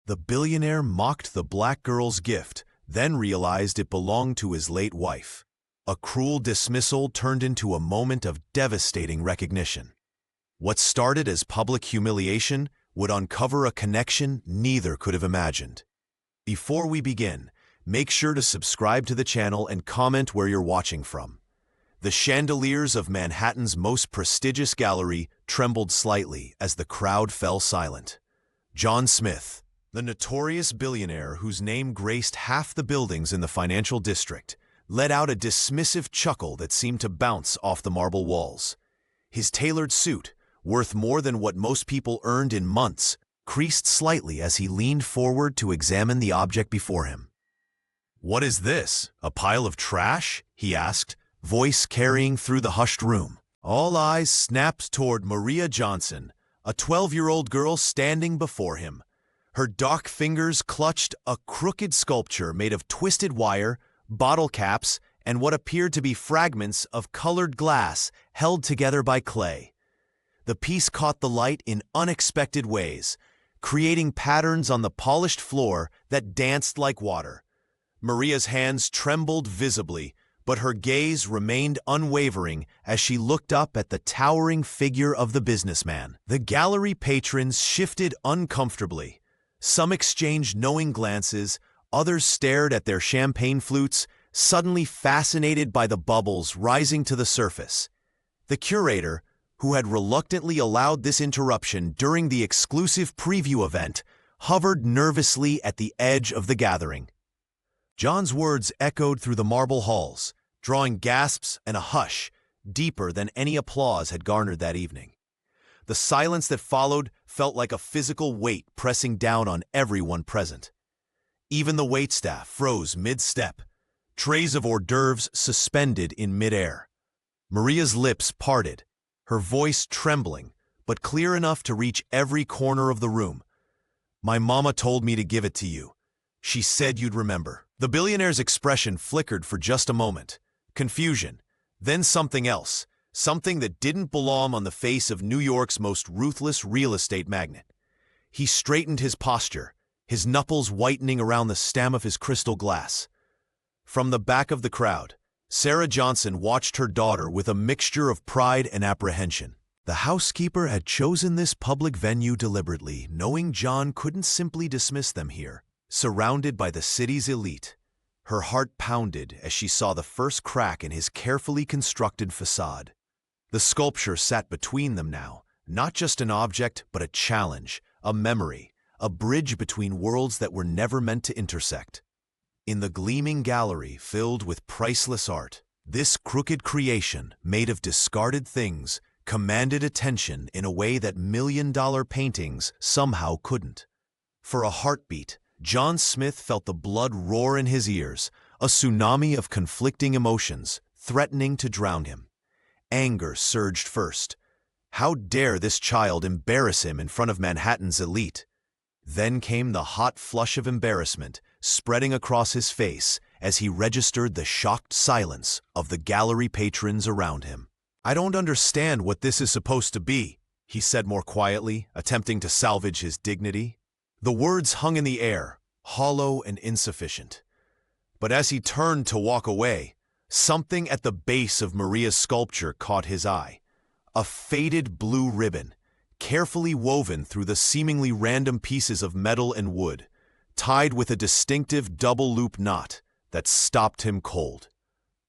The billionaire mocked the black girl's gift, then realized it belonged to his late wife. A cruel dismissal turned into a moment of devastating recognition. What started as public humiliation would uncover a connection neither could have imagined. Before we begin, make sure to subscribe to the channel and comment where you're watching from. The chandeliers of Manhattan's most prestigious gallery trembled slightly as the crowd fell silent. John Smith, the notorious billionaire whose name graced half the buildings in the financial district, let out a dismissive chuckle that seemed to bounce off the marble walls. His tailored suit, worth more than what most people earned in months, creased slightly as he leaned forward to examine the object before him. "What is this, a pile of trash?" he asked, voice carrying through the hushed room. All eyes snapped toward Maria Johnson, a 12-year-old girl standing before him. Her dark fingers clutched a crooked sculpture made of twisted wire, bottle caps, and what appeared to be fragments of colored glass held together by clay. The piece caught the light in unexpected ways, creating patterns on the polished floor that danced like water. Maria's hands trembled visibly, but her gaze remained unwavering as she looked up at the towering figure of the businessman. The gallery patrons shifted uncomfortably. Some exchanged knowing glances, others stared at their champagne flutes, suddenly fascinated by the bubbles rising to the surface. The curator, who had reluctantly allowed this interruption during the exclusive preview event, hovered nervously at the edge of the gathering. John's words echoed through the marble halls, drawing gasps and a hush deeper than any applause had garnered that evening. The silence that followed felt like a physical weight pressing down on everyone present. Even the waitstaff froze mid-step, trays of hors d'oeuvres suspended in midair. Maria's lips parted, her voice trembling, but clear enough to reach every corner of the room. "My mama told me to give it to you. She said you'd remember." The billionaire's expression flickered for just a moment. Confusion, then something else, something that didn't belong on the face of New York's most ruthless real estate magnate. He straightened his posture, his knuckles whitening around the stem of his crystal glass. From the back of the crowd, Sarah Johnson watched her daughter with a mixture of pride and apprehension. The housekeeper had chosen this public venue deliberately, knowing John couldn't simply dismiss them here. Surrounded by the city's elite, her heart pounded as she saw the first crack in his carefully constructed facade. The sculpture sat between them now, not just an object, but a challenge, a memory, a bridge between worlds that were never meant to intersect. In the gleaming gallery filled with priceless art, this crooked creation, made of discarded things, commanded attention in a way that million-dollar paintings somehow couldn't. For a heartbeat, John Smith felt the blood roar in his ears, a tsunami of conflicting emotions, threatening to drown him. Anger surged first. How dare this child embarrass him in front of Manhattan's elite? Then came the hot flush of embarrassment, spreading across his face as he registered the shocked silence of the gallery patrons around him. "I don't understand what this is supposed to be," he said more quietly, attempting to salvage his dignity. The words hung in the air, hollow and insufficient. But as he turned to walk away, something at the base of Maria's sculpture caught his eye. A faded blue ribbon, carefully woven through the seemingly random pieces of metal and wood, tied with a distinctive double-loop knot that stopped him cold.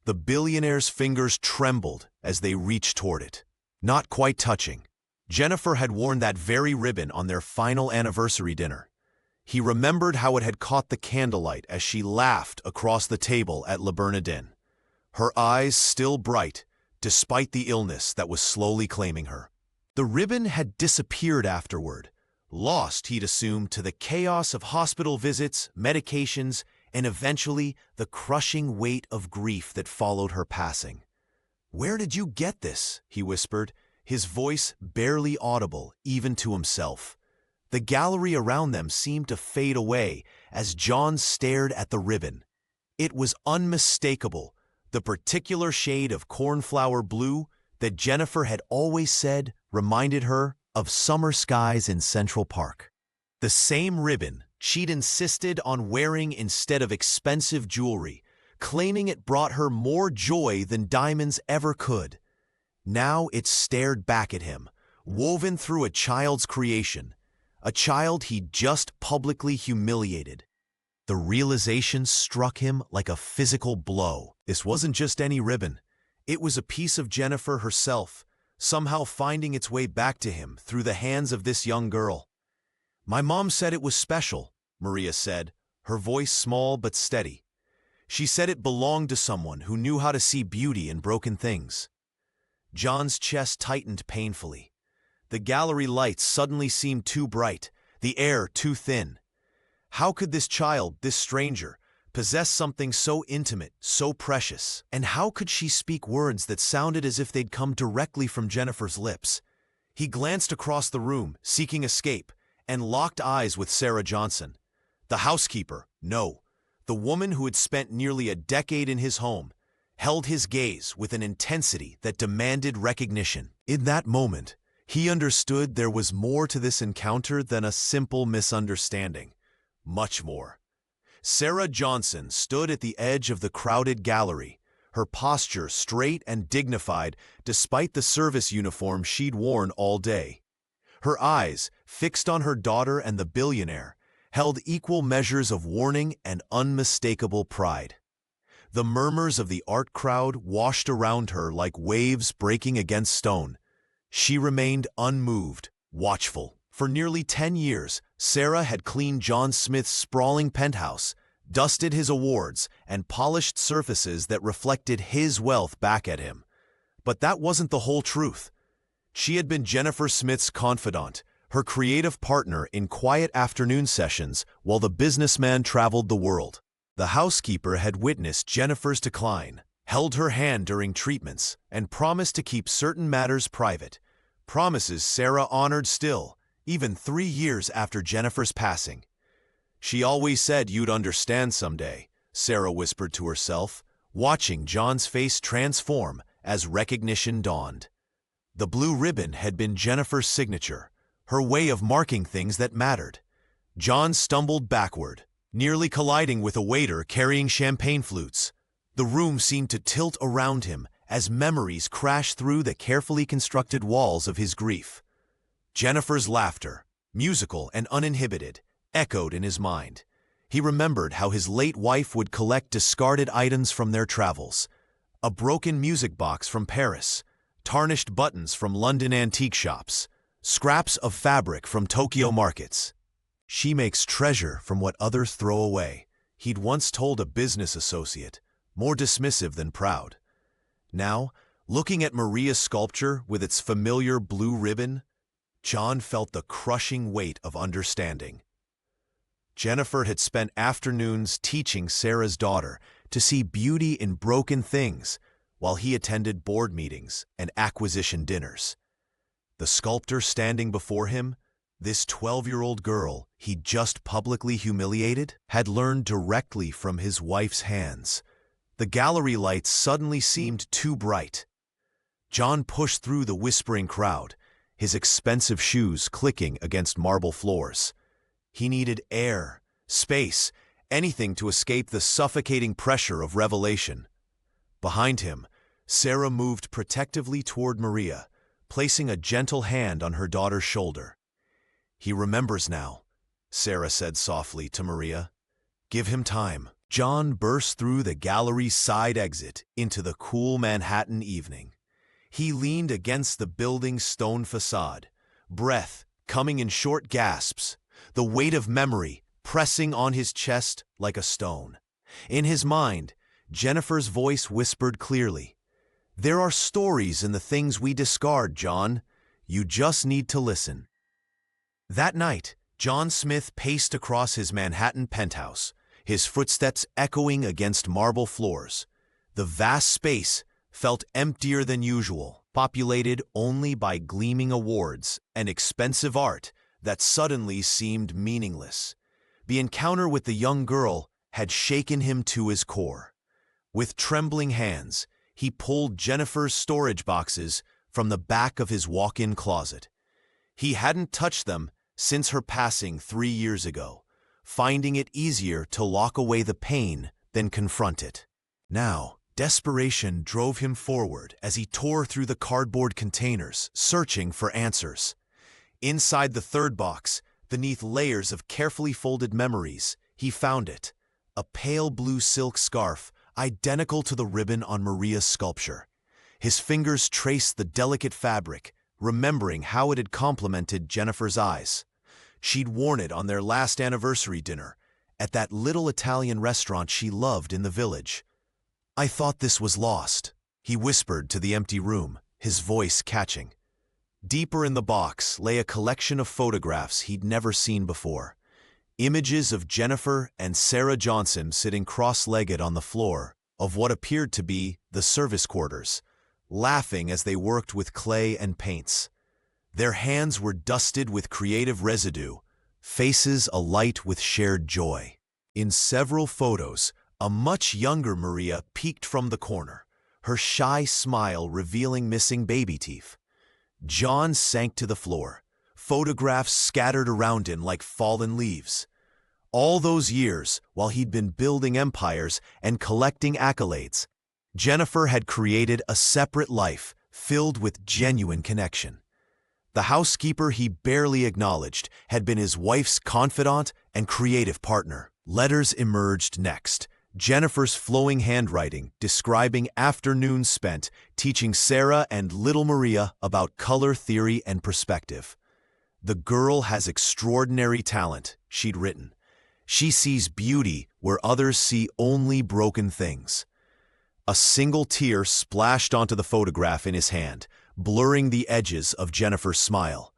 The billionaire's fingers trembled as they reached toward it, not quite touching. Jennifer had worn that very ribbon on their final anniversary dinner. He remembered how it had caught the candlelight as she laughed across the table at Le Bernardin, her eyes still bright, despite the illness that was slowly claiming her. The ribbon had disappeared afterward, lost, he'd assumed, to the chaos of hospital visits, medications, and eventually the crushing weight of grief that followed her passing. "Where did you get this?" he whispered, his voice barely audible even to himself. The gallery around them seemed to fade away as John stared at the ribbon. It was unmistakable, the particular shade of cornflower blue that Jennifer had always said reminded her of summer skies in Central Park. The same ribbon she'd insisted on wearing instead of expensive jewelry, claiming it brought her more joy than diamonds ever could. Now it stared back at him, woven through a child's creation, a child he'd just publicly humiliated. The realization struck him like a physical blow. This wasn't just any ribbon. It was a piece of Jennifer herself, somehow finding its way back to him through the hands of this young girl. "My mom said it was special," Maria said, her voice small but steady. "She said it belonged to someone who knew how to see beauty in broken things." John's chest tightened painfully. The gallery lights suddenly seemed too bright, the air too thin. How could this child, this stranger, possess something so intimate, so precious? And how could she speak words that sounded as if they'd come directly from Jennifer's lips? He glanced across the room, seeking escape, and locked eyes with Sarah Johnson. The housekeeper, no, the woman who had spent nearly a decade in his home, held his gaze with an intensity that demanded recognition. In that moment, he understood there was more to this encounter than a simple misunderstanding. Much more. Sarah Johnson stood at the edge of the crowded gallery, her posture straight and dignified despite the service uniform she'd worn all day. Her eyes, fixed on her daughter and the billionaire, held equal measures of warning and unmistakable pride. The murmurs of the art crowd washed around her like waves breaking against stone. She remained unmoved, watchful. For nearly 10 years, Sarah had cleaned John Smith's sprawling penthouse, dusted his awards, and polished surfaces that reflected his wealth back at him. But that wasn't the whole truth. She had been Jennifer Smith's confidant, her creative partner in quiet afternoon sessions while the businessman traveled the world. The housekeeper had witnessed Jennifer's decline, held her hand during treatments, and promised to keep certain matters private. Promises Sarah honored still, even 3 years after Jennifer's passing. "She always said you'd understand someday," Sarah whispered to herself, watching John's face transform as recognition dawned. The blue ribbon had been Jennifer's signature, her way of marking things that mattered. John stumbled backward, nearly colliding with a waiter carrying champagne flutes. The room seemed to tilt around him as memories crashed through the carefully constructed walls of his grief. Jennifer's laughter, musical and uninhibited, echoed in his mind. He remembered how his late wife would collect discarded items from their travels. A broken music box from Paris, tarnished buttons from London antique shops, scraps of fabric from Tokyo markets. "She makes treasure from what others throw away," he'd once told a business associate, more dismissive than proud. Now, looking at Maria's sculpture with its familiar blue ribbon, John felt the crushing weight of understanding. Jennifer had spent afternoons teaching Sarah's daughter to see beauty in broken things while he attended board meetings and acquisition dinners. The sculptor standing before him, this 12-year-old girl he'd just publicly humiliated, had learned directly from his wife's hands. The gallery lights suddenly seemed too bright. John pushed through the whispering crowd, his expensive shoes clicking against marble floors. He needed air, space, anything to escape the suffocating pressure of revelation. Behind him, Sarah moved protectively toward Maria, placing a gentle hand on her daughter's shoulder. "He remembers now," Sarah said softly to Maria. "Give him time." John burst through the gallery's side exit into the cool Manhattan evening. He leaned against the building's stone facade, breath coming in short gasps, the weight of memory pressing on his chest like a stone. In his mind, Jennifer's voice whispered clearly, "There are stories in the things we discard, John. You just need to listen." That night, John Smith paced across his Manhattan penthouse, his footsteps echoing against marble floors. The vast space felt emptier than usual, populated only by gleaming awards and expensive art that suddenly seemed meaningless. The encounter with the young girl had shaken him to his core. With trembling hands, he pulled Jennifer's storage boxes from the back of his walk-in closet. He hadn't touched them since her passing 3 years ago. finding it easier to lock away the pain than confront it. Now, desperation drove him forward as he tore through the cardboard containers, searching for answers. Inside the third box, beneath layers of carefully folded memories, he found it, a pale blue silk scarf identical to the ribbon on Maria's sculpture. His fingers traced the delicate fabric, remembering how it had complemented Jennifer's eyes. She'd worn it on their last anniversary dinner, at that little Italian restaurant she loved in the village. "I thought this was lost," he whispered to the empty room, his voice catching. Deeper in the box lay a collection of photographs he'd never seen before. Images of Jennifer and Sarah Johnson sitting cross-legged on the floor of what appeared to be the service quarters, laughing as they worked with clay and paints. Their hands were dusted with creative residue, faces alight with shared joy. In several photos, a much younger Maria peeked from the corner, her shy smile revealing missing baby teeth. John sank to the floor, photographs scattered around him like fallen leaves. All those years, while he'd been building empires and collecting accolades, Jennifer had created a separate life filled with genuine connection. The housekeeper he barely acknowledged had been his wife's confidant and creative partner. Letters emerged next, Jennifer's flowing handwriting describing afternoons spent teaching Sarah and little Maria about color theory and perspective. "The girl has extraordinary talent," she'd written. "She sees beauty where others see only broken things." A single tear splashed onto the photograph in his hand, blurring the edges of Jennifer's smile.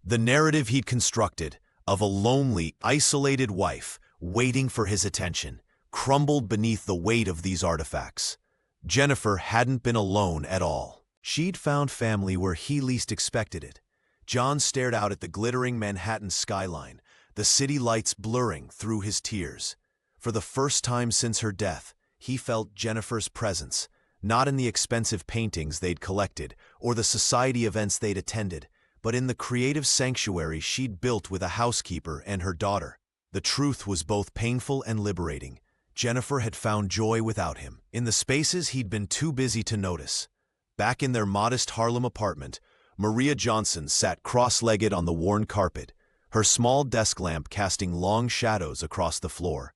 The narrative he'd constructed, of a lonely, isolated wife waiting for his attention, crumbled beneath the weight of these artifacts. Jennifer hadn't been alone at all. She'd found family where he least expected it. John stared out at the glittering Manhattan skyline, the city lights blurring through his tears. For the first time since her death, he felt Jennifer's presence, not in the expensive paintings they'd collected or the society events they'd attended, but in the creative sanctuary she'd built with a housekeeper and her daughter. The truth was both painful and liberating. Jennifer had found joy without him, in the spaces he'd been too busy to notice. Back in their modest Harlem apartment, Maria Johnson sat cross-legged on the worn carpet, her small desk lamp casting long shadows across the floor.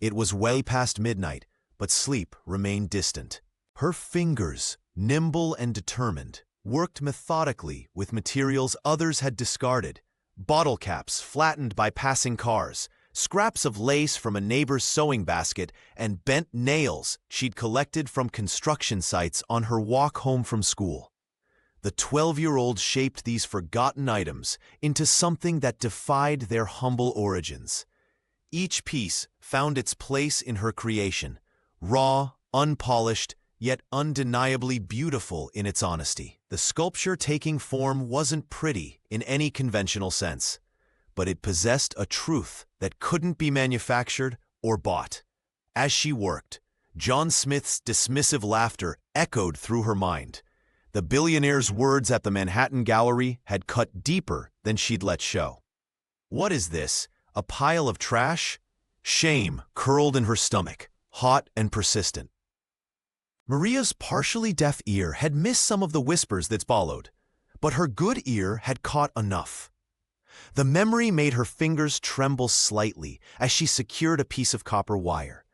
It was way past midnight, but sleep remained distant. Her fingers, nimble and determined, worked methodically with materials others had discarded: bottle caps flattened by passing cars, scraps of lace from a neighbor's sewing basket, and bent nails she'd collected from construction sites on her walk home from school. The 12-year-old shaped these forgotten items into something that defied their humble origins. Each piece found its place in her creation, raw, unpolished, yet undeniably beautiful in its honesty. The sculpture taking form wasn't pretty in any conventional sense, but it possessed a truth that couldn't be manufactured or bought. As she worked, John Smith's dismissive laughter echoed through her mind. The billionaire's words at the Manhattan Gallery had cut deeper than she'd let show. "What is this? A pile of trash?" Shame curled in her stomach, hot and persistent. Maria's partially deaf ear had missed some of the whispers that followed, but her good ear had caught enough. The memory made her fingers tremble slightly as she secured a piece of copper wire.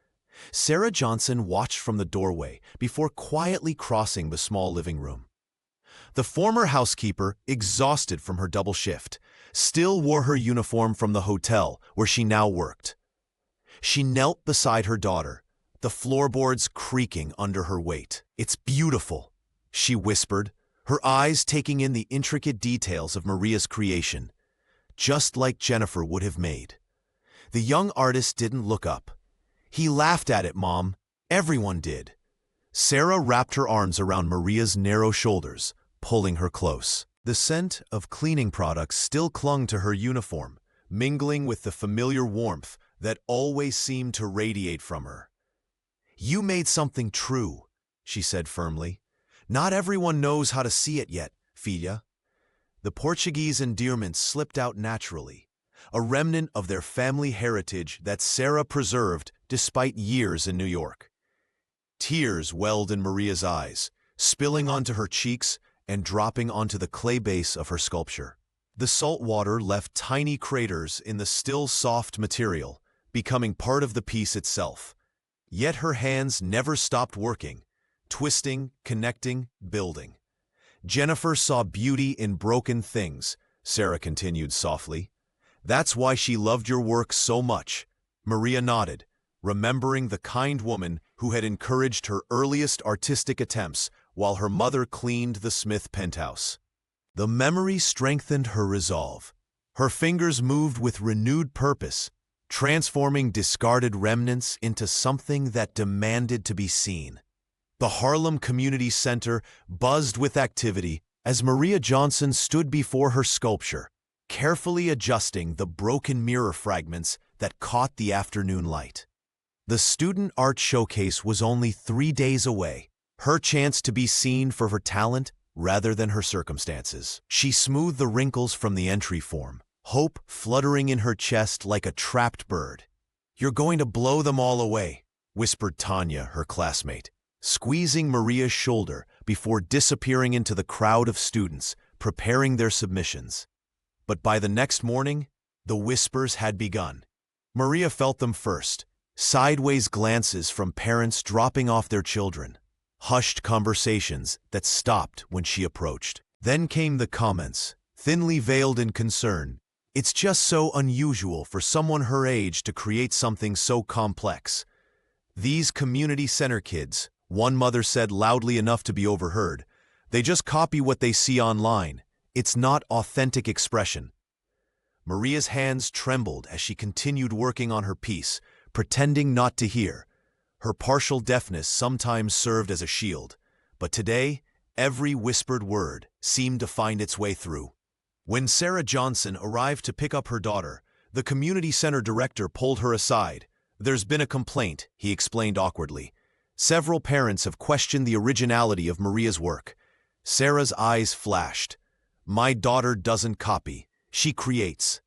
Sarah Johnson watched from the doorway before quietly crossing the small living room. The former housekeeper, exhausted from her double shift, still wore her uniform from the hotel where she now worked. She knelt beside her daughter, the floorboards creaking under her weight. "It's beautiful," she whispered, her eyes taking in the intricate details of Maria's creation, just like Jennifer would have made. The young artist didn't look up. "He laughed at it, Mom. Everyone did." Sarah wrapped her arms around Maria's narrow shoulders, pulling her close. The scent of cleaning products still clung to her uniform, mingling with the familiar warmth that always seemed to radiate from her. "You made something true," she said firmly. "Not everyone knows how to see it yet, filha." The Portuguese endearment slipped out naturally, a remnant of their family heritage that Sarah preserved despite years in New York. Tears welled in Maria's eyes, spilling onto her cheeks and dropping onto the clay base of her sculpture. The salt water left tiny craters in the still soft material, becoming part of the piece itself. Yet her hands never stopped working, twisting, connecting, building. Jennifer saw beauty in broken things, Sarah continued softly. That's why she loved your work so much. Maria nodded, remembering the kind woman who had encouraged her earliest artistic attempts while her mother cleaned the Smith penthouse. The memory strengthened her resolve. Her fingers moved with renewed purpose, transforming discarded remnants into something that demanded to be seen. The Harlem Community Center buzzed with activity as Maria Johnson stood before her sculpture, carefully adjusting the broken mirror fragments that caught the afternoon light. The student art showcase was only 3 days away, her chance to be seen for her talent rather than her circumstances. She smoothed the wrinkles from the entry form, hope fluttering in her chest like a trapped bird. "You're going to blow them all away," whispered Tanya, her classmate, squeezing Maria's shoulder before disappearing into the crowd of students preparing their submissions. But by the next morning, the whispers had begun. Maria felt them first, sideways glances from parents dropping off their children, hushed conversations that stopped when she approached. Then came the comments, thinly veiled in concern. "It's just so unusual for someone her age to create something so complex. These community center kids," one mother said loudly enough to be overheard, "they just copy what they see online. It's not authentic expression." Maria's hands trembled as she continued working on her piece, pretending not to hear. Her partial deafness sometimes served as a shield, but today, every whispered word seemed to find its way through. When Sarah Johnson arrived to pick up her daughter, the community center director pulled her aside. "There's been a complaint," he explained awkwardly. "Several parents have questioned the originality of Maria's work." Sarah's eyes flashed. "My daughter doesn't copy. She creates."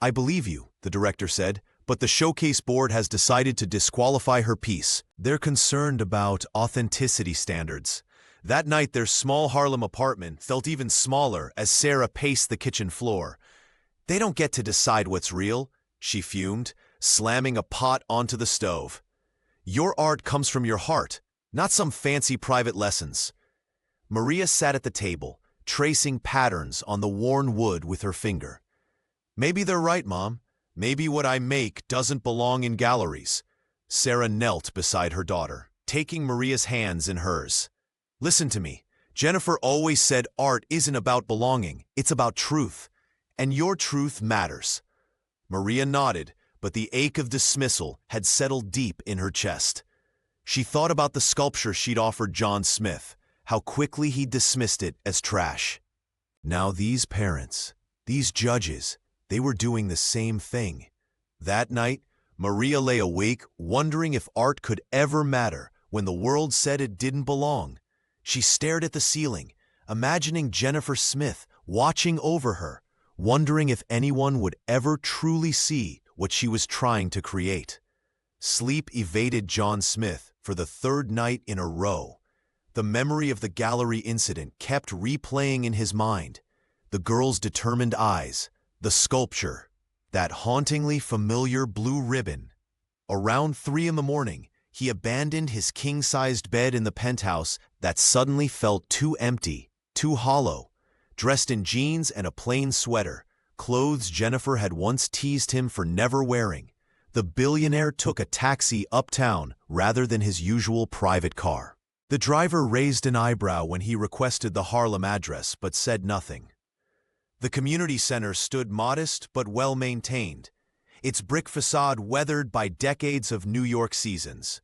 "I believe you," the director said, "but the showcase board has decided to disqualify her piece. They're concerned about authenticity standards." That night, their small Harlem apartment felt even smaller as Sarah paced the kitchen floor. "They don't get to decide what's real," she fumed, slamming a pot onto the stove. "Your art comes from your heart, not some fancy private lessons." Maria sat at the table, tracing patterns on the worn wood with her finger. "Maybe they're right, Mom. Maybe what I make doesn't belong in galleries." Sarah knelt beside her daughter, taking Maria's hands in hers. "Listen to me. Jennifer always said art isn't about belonging, it's about truth. And your truth matters." Maria nodded, but the ache of dismissal had settled deep in her chest. She thought about the sculpture she'd offered John Smith, how quickly he dismissed it as trash. Now these parents, these judges, they were doing the same thing. That night, Maria lay awake wondering if art could ever matter when the world said it didn't belong. She stared at the ceiling, imagining Jennifer Smith watching over her, wondering if anyone would ever truly see what she was trying to create. Sleep evaded John Smith for the 3rd night in a row. The memory of the gallery incident kept replaying in his mind. The girl's determined eyes, the sculpture, that hauntingly familiar blue ribbon. Around 3 in the morning, he abandoned his king-sized bed in the penthouse that suddenly felt too empty, too hollow. Dressed in jeans and a plain sweater, clothes Jennifer had once teased him for never wearing, the billionaire took a taxi uptown rather than his usual private car. The driver raised an eyebrow when he requested the Harlem address but said nothing. The community center stood modest but well-maintained, its brick facade weathered by decades of New York seasons.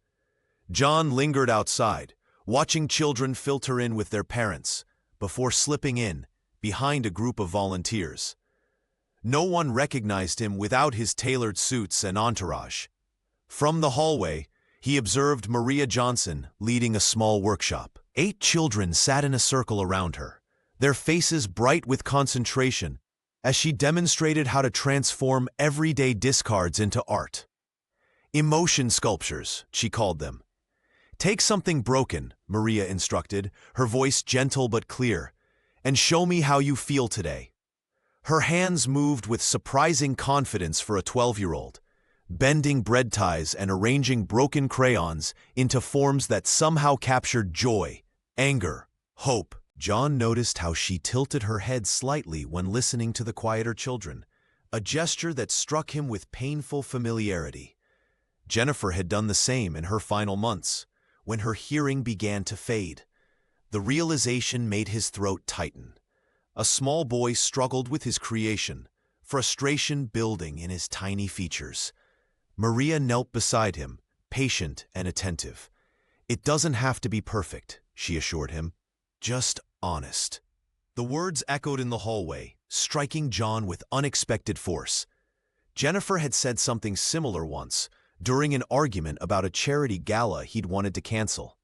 John lingered outside, watching children filter in with their parents, before slipping in, behind a group of volunteers. No one recognized him without his tailored suits and entourage. From the hallway, he observed Maria Johnson leading a small workshop. 8 children sat in a circle around her, their faces bright with concentration, as she demonstrated how to transform everyday discards into art. Emotion sculptures, she called them. Take something broken, Maria instructed, her voice gentle but clear, and show me how you feel today. Her hands moved with surprising confidence for a 12-year-old, bending bread ties and arranging broken crayons into forms that somehow captured joy, anger, hope. John noticed how she tilted her head slightly when listening to the quieter children, a gesture that struck him with painful familiarity. Jennifer had done the same in her final months, when her hearing began to fade. The realization made his throat tighten. A small boy struggled with his creation, frustration building in his tiny features. Maria knelt beside him, patient and attentive. "It doesn't have to be perfect," she assured him. "Just honest." The words echoed in the hallway, striking John with unexpected force. Jennifer had said something similar once, during an argument about a charity gala he'd wanted to cancel.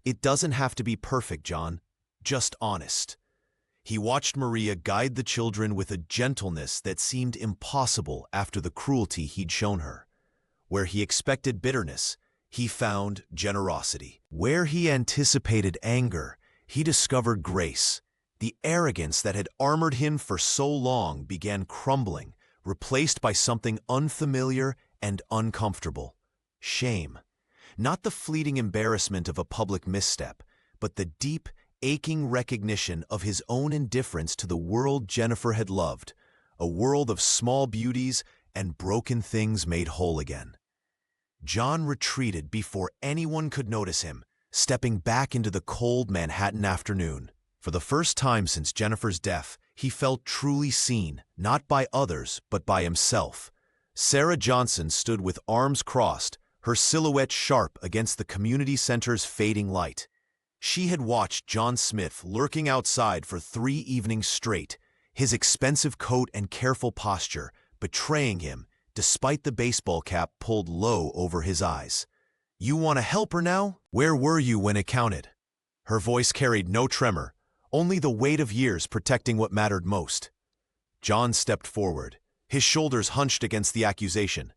"It doesn't have to be perfect, John. Just honest." He watched Maria guide the children with a gentleness that seemed impossible after the cruelty he'd shown her. Where he expected bitterness, he found generosity. Where he anticipated anger, he discovered grace. The arrogance that had armored him for so long began crumbling, replaced by something unfamiliar and uncomfortable. Shame. Not the fleeting embarrassment of a public misstep, but the deep, aching recognition of his own indifference to the world Jennifer had loved, a world of small beauties and broken things made whole again. John retreated before anyone could notice him, stepping back into the cold Manhattan afternoon. For the first time since Jennifer's death, he felt truly seen, not by others, but by himself. Sarah Johnson stood with arms crossed, her silhouette sharp against the community center's fading light. She had watched John Smith lurking outside for 3 evenings straight, his expensive coat and careful posture betraying him despite the baseball cap pulled low over his eyes. "You want to help her now? Where were you when it counted?" Her voice carried no tremor, only the weight of years protecting what mattered most. John stepped forward, his shoulders hunched against the accusation.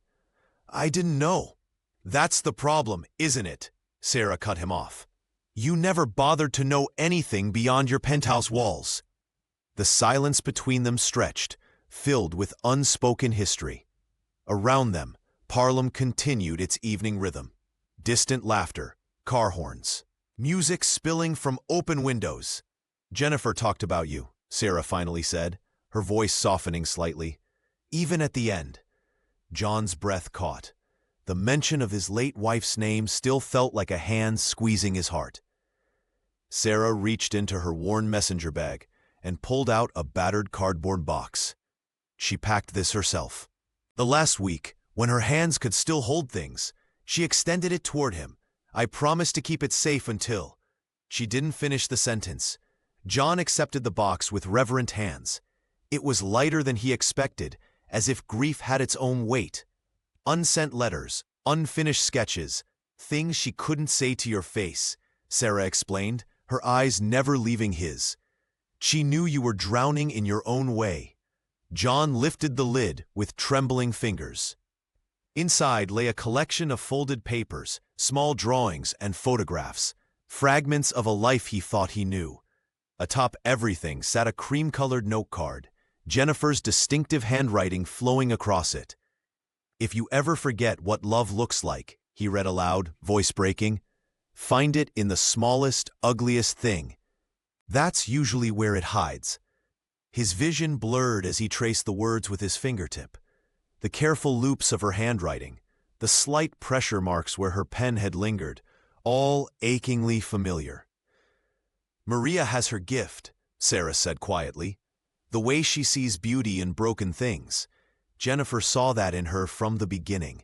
"I didn't know." "That's the problem, isn't it?" Sarah cut him off. "You never bothered to know anything beyond your penthouse walls." The silence between them stretched, filled with unspoken history. Around them, Harlem continued its evening rhythm. Distant laughter, car horns, music spilling from open windows. "Jennifer talked about you," Sarah finally said, her voice softening slightly. Even at the end, John's breath caught. The mention of his late wife's name still felt like a hand squeezing his heart. Sarah reached into her worn messenger bag and pulled out a battered cardboard box. She packed this herself. The last week, when her hands could still hold things, she extended it toward him. "I promised to keep it safe until..." She didn't finish the sentence. John accepted the box with reverent hands. It was lighter than he expected, as if grief had its own weight. "Unsent letters, unfinished sketches, things she couldn't say to your face," Sarah explained, her eyes never leaving his. "She knew you were drowning in your own way." John lifted the lid with trembling fingers. Inside lay a collection of folded papers, small drawings and photographs, fragments of a life he thought he knew. Atop everything sat a cream-colored note card, Jennifer's distinctive handwriting flowing across it. "If you ever forget what love looks like," he read aloud, voice breaking, "find it in the smallest, ugliest thing. That's usually where it hides." His vision blurred as he traced the words with his fingertip. The careful loops of her handwriting, the slight pressure marks where her pen had lingered, all achingly familiar. "Maria has her gift," Sarah said quietly. "The way she sees beauty in broken things. Jennifer saw that in her from the beginning."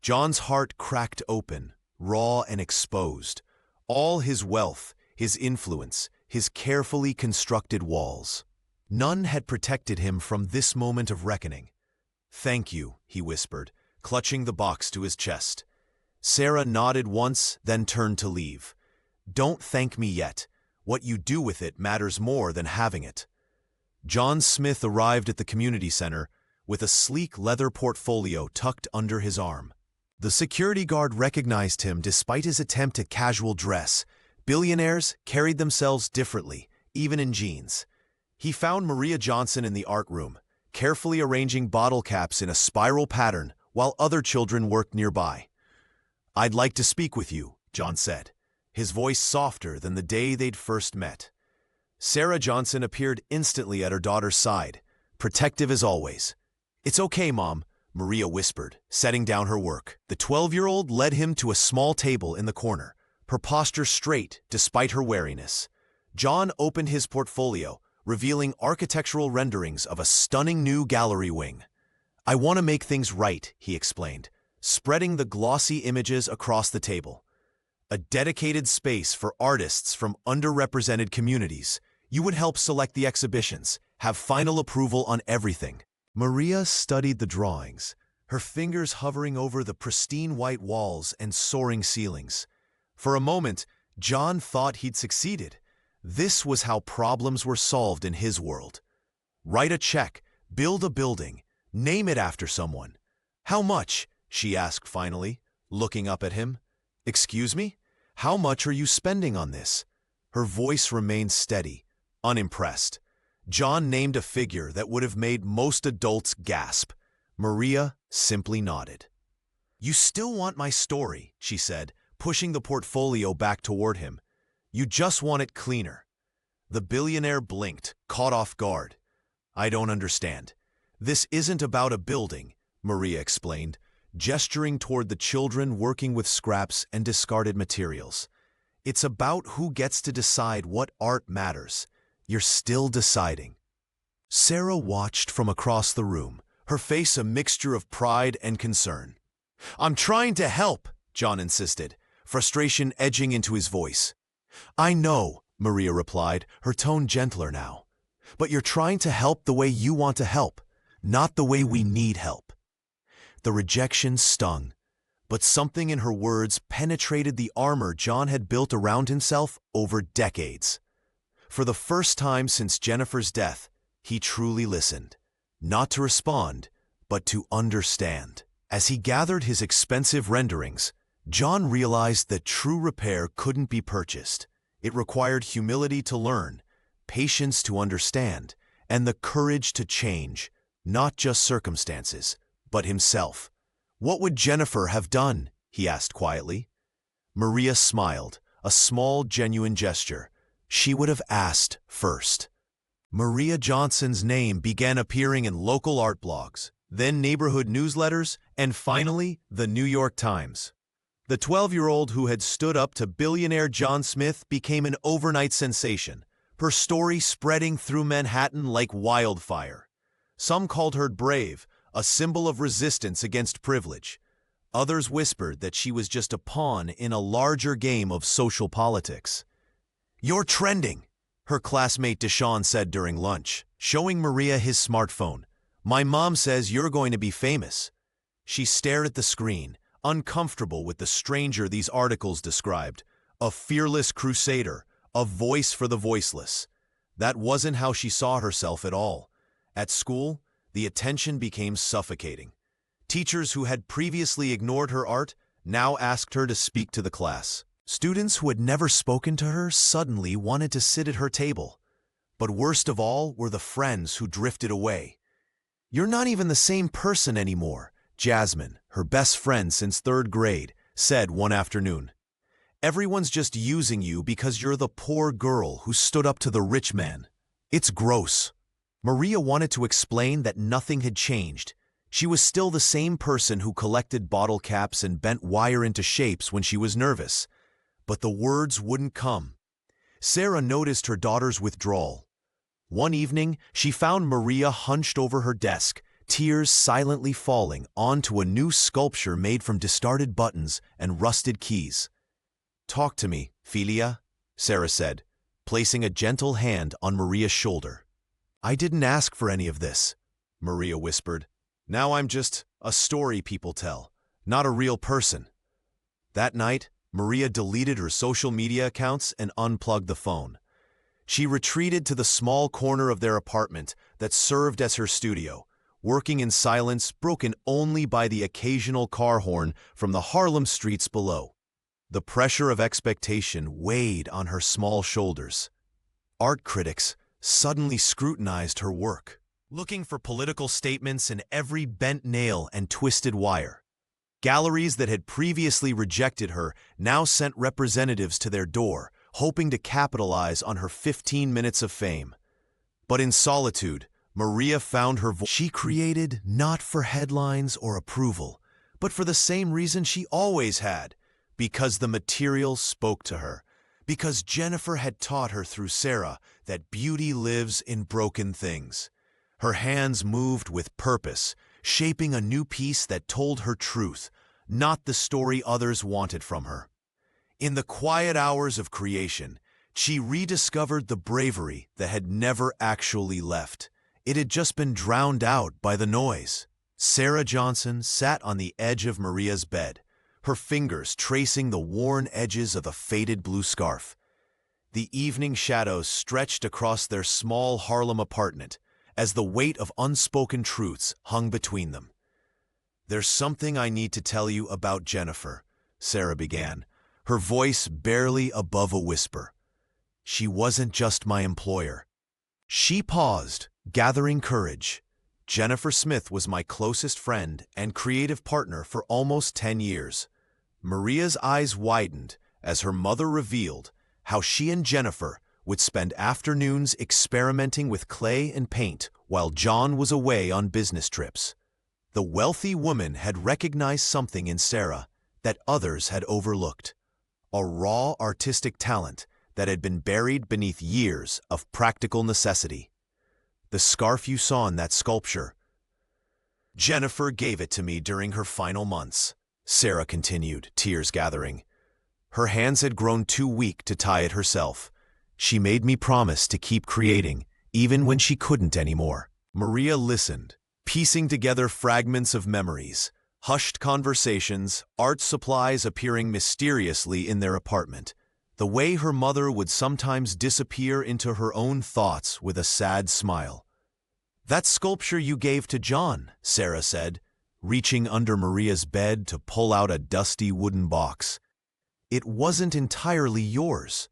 John's heart cracked open, raw and exposed. All his wealth, his influence, his carefully constructed walls. None had protected him from this moment of reckoning. "Thank you," he whispered, clutching the box to his chest. Sarah nodded once, then turned to leave. "Don't thank me yet. What you do with it matters more than having it." John Smith arrived at the community center with a sleek leather portfolio tucked under his arm. The security guard recognized him despite his attempt at casual dress. Billionaires carried themselves differently, even in jeans. He found Maria Johnson in the art room, carefully arranging bottle caps in a spiral pattern while other children worked nearby. "I'd like to speak with you," John said, his voice softer than the day they'd first met. Sarah Johnson appeared instantly at her daughter's side, protective as always. "It's okay, Mom," Maria whispered, setting down her work. The 12-year-old led him to a small table in the corner, her posture straight despite her wariness. John opened his portfolio, revealing architectural renderings of a stunning new gallery wing. "I want to make things right," he explained, spreading the glossy images across the table. "A dedicated space for artists from underrepresented communities. You would help select the exhibitions, have final approval on everything." Maria studied the drawings, her fingers hovering over the pristine white walls and soaring ceilings. For a moment, John thought he'd succeeded. This was how problems were solved in his world. Write a check, build a building, name it after someone. "How much?" she asked finally, looking up at him. "Excuse me? How much are you spending on this?" Her voice remained steady, unimpressed. John named a figure that would have made most adults gasp. Maria simply nodded. "You still want my story," she said, pushing the portfolio back toward him. "You just want it cleaner." The billionaire blinked, caught off guard. "I don't understand. This isn't about a building," Maria explained, gesturing toward the children working with scraps and discarded materials. "It's about who gets to decide what art matters. You're still deciding." Sarah watched from across the room, her face a mixture of pride and concern. "I'm trying to help," John insisted, frustration edging into his voice. "I know," Maria replied, her tone gentler now. "But you're trying to help the way you want to help, not the way we need help." The rejection stung, but something in her words penetrated the armor John had built around himself over decades. For the first time since Jennifer's death, he truly listened, not to respond, but to understand. As he gathered his expensive renderings, John realized that true repair couldn't be purchased. It required humility to learn, patience to understand, and the courage to change, not just circumstances, but himself. "What would Jennifer have done?" he asked quietly. Maria smiled, a small, genuine gesture. "She would have asked first." Maria Johnson's name began appearing in local art blogs, then neighborhood newsletters, and finally, the New York Times. The 12-year-old who had stood up to billionaire John Smith became an overnight sensation, her story spreading through Manhattan like wildfire. Some called her brave, a symbol of resistance against privilege. Others whispered that she was just a pawn in a larger game of social politics. "You're trending," her classmate Deshawn said during lunch, showing Maria his smartphone. "My mom says you're going to be famous." She stared at the screen, uncomfortable with the stranger these articles described, a fearless crusader, a voice for the voiceless. That wasn't how she saw herself at all. At school, the attention became suffocating. Teachers who had previously ignored her art now asked her to speak to the class. Students who had never spoken to her suddenly wanted to sit at her table. But worst of all were the friends who drifted away. "You're not even the same person anymore," Jasmine, her best friend since 3rd grade, said one afternoon. "Everyone's just using you because you're the poor girl who stood up to the rich man. It's gross." Maria wanted to explain that nothing had changed. She was still the same person who collected bottle caps and bent wire into shapes when she was nervous. But the words wouldn't come. Sarah noticed her daughter's withdrawal. One evening, she found Maria hunched over her desk, tears silently falling onto a new sculpture made from discarded buttons and rusted keys. "Talk to me, Filia," Sarah said, placing a gentle hand on Maria's shoulder. "I didn't ask for any of this," Maria whispered. "Now I'm just a story people tell, not a real person." That night, Maria deleted her social media accounts and unplugged the phone. She retreated to the small corner of their apartment that served as her studio, working in silence broken only by the occasional car horn from the Harlem streets below. The pressure of expectation weighed on her small shoulders. Art critics suddenly scrutinized her work, looking for political statements in every bent nail and twisted wire. Galleries that had previously rejected her now sent representatives to their door, hoping to capitalize on her 15 minutes of fame. But in solitude, Maria found her voice. She created not for headlines or approval, but for the same reason she always had, because the material spoke to her, because Jennifer had taught her through Sarah that beauty lives in broken things. Her hands moved with purpose, shaping a new piece that told her truth, not the story others wanted from her. In the quiet hours of creation, she rediscovered the bravery that had never actually left. It had just been drowned out by the noise. Sarah Johnson sat on the edge of Maria's bed, her fingers tracing the worn edges of a faded blue scarf. The evening shadows stretched across their small Harlem apartment as the weight of unspoken truths hung between them. "There's something I need to tell you about Jennifer," Sarah began, her voice barely above a whisper. "She wasn't just my employer." She paused, gathering courage. "Jennifer Smith was my closest friend and creative partner for almost 10 years. Maria's eyes widened as her mother revealed how she and Jennifer would spend afternoons experimenting with clay and paint while John was away on business trips. The wealthy woman had recognized something in Sarah that others had overlooked, a raw artistic talent that had been buried beneath years of practical necessity. "The scarf you saw in that sculpture, Jennifer gave it to me during her final months," Sarah continued, tears gathering. "Her hands had grown too weak to tie it herself. She made me promise to keep creating, even when she couldn't anymore." Maria listened, piecing together fragments of memories, hushed conversations, art supplies appearing mysteriously in their apartment, the way her mother would sometimes disappear into her own thoughts with a sad smile. "That sculpture you gave to John," Sarah said, reaching under Maria's bed to pull out a dusty wooden box. "It wasn't entirely yours."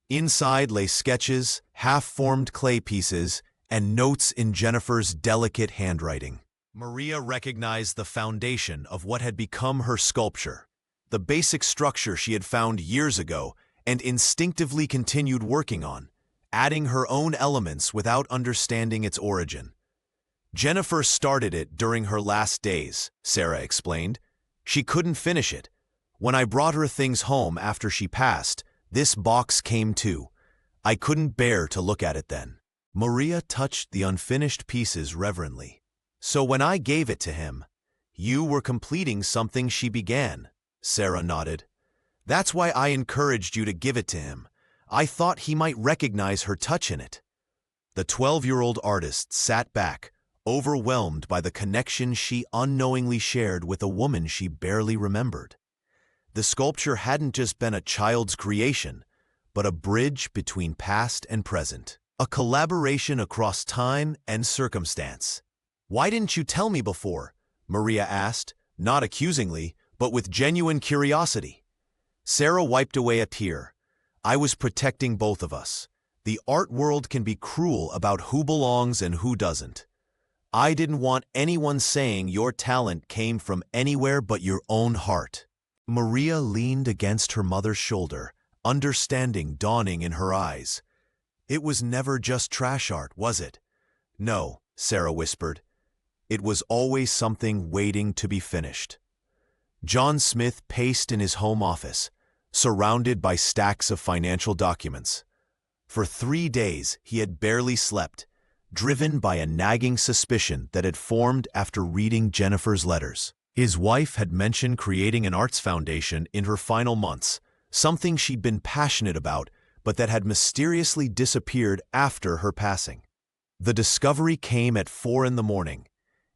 Inside lay sketches, half-formed clay pieces, and notes in Jennifer's delicate handwriting. Maria recognized the foundation of what had become her sculpture, the basic structure she had found years ago and instinctively continued working on, adding her own elements without understanding its origin. "Jennifer started it during her last days," Sarah explained. "She couldn't finish it. When I brought her things home after she passed, this box came too. I couldn't bear to look at it then." Maria touched the unfinished pieces reverently. "So when I gave it to him, you were completing something she began," Sarah nodded. "That's why I encouraged you to give it to him. I thought he might recognize her touch in it." The 12-year-old artist sat back, overwhelmed by the connection she unknowingly shared with a woman she barely remembered. The sculpture hadn't just been a child's creation, but a bridge between past and present, a collaboration across time and circumstance. "Why didn't you tell me before?" Maria asked, not accusingly, but with genuine curiosity. Sarah wiped away a tear. "I was protecting both of us. The art world can be cruel about who belongs and who doesn't. I didn't want anyone saying your talent came from anywhere but your own heart." Maria leaned against her mother's shoulder, understanding dawning in her eyes. "It was never just trash art, was it?" "No," Sarah whispered. "It was always something waiting to be finished." John Smith paced in his home office, surrounded by stacks of financial documents. For 3 days he had barely slept, driven by a nagging suspicion that had formed after reading Jennifer's letters. His wife had mentioned creating an arts foundation in her final months, something she'd been passionate about, but that had mysteriously disappeared after her passing. The discovery came at 4 in the morning.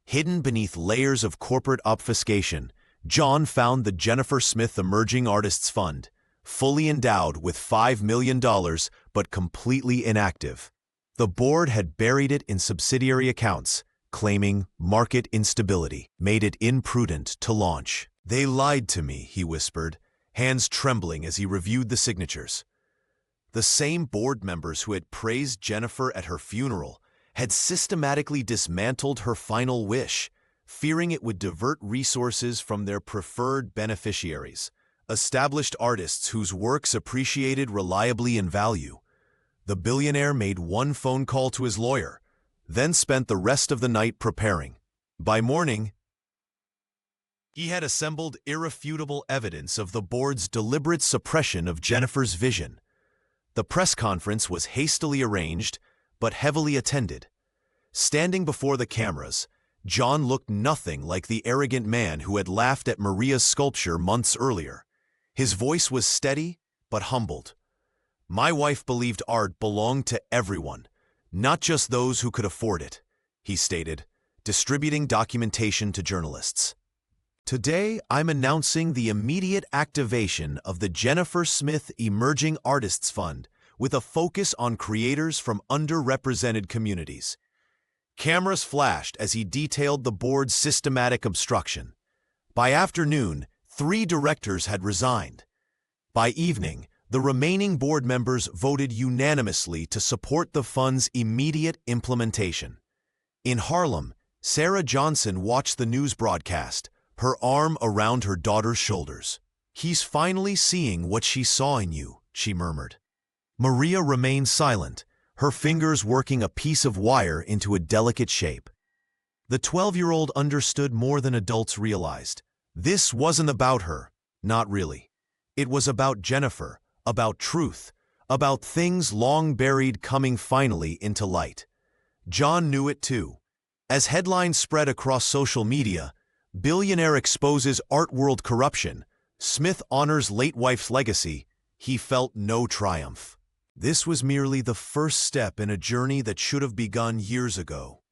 Hidden beneath layers of corporate obfuscation, John found the Jennifer Smith Emerging Artists Fund, fully endowed with $5 million but completely inactive. The board had buried it in subsidiary accounts, claiming market instability made it imprudent to launch. "They lied to me," he whispered, hands trembling as he reviewed the signatures. The same board members who had praised Jennifer at her funeral had systematically dismantled her final wish, fearing it would divert resources from their preferred beneficiaries, established artists whose works appreciated reliably in value. The billionaire made one phone call to his lawyer, then spent the rest of the night preparing. By morning, he had assembled irrefutable evidence of the board's deliberate suppression of Jennifer's vision. The press conference was hastily arranged, but heavily attended. Standing before the cameras, John looked nothing like the arrogant man who had laughed at Maria's sculpture months earlier. His voice was steady, but humbled. "My wife believed art belonged to everyone, not just those who could afford it," he stated, distributing documentation to journalists. "Today, I'm announcing the immediate activation of the Jennifer Smith Emerging Artists Fund with a focus on creators from underrepresented communities." Cameras flashed as he detailed the board's systematic obstruction. By afternoon, 3 directors had resigned. By evening, the remaining board members voted unanimously to support the fund's immediate implementation. In Harlem, Sarah Johnson watched the news broadcast, her arm around her daughter's shoulders. "He's finally seeing what she saw in you," she murmured. Maria remained silent, her fingers working a piece of wire into a delicate shape. The 12-year-old understood more than adults realized. This wasn't about her, not really. It was about Jennifer, about truth, about things long buried coming finally into light. John knew it too. As headlines spread across social media, "Billionaire exposes art world corruption," "Smith honors late wife's legacy," he felt no triumph. This was merely the first step in a journey that should have begun years ago.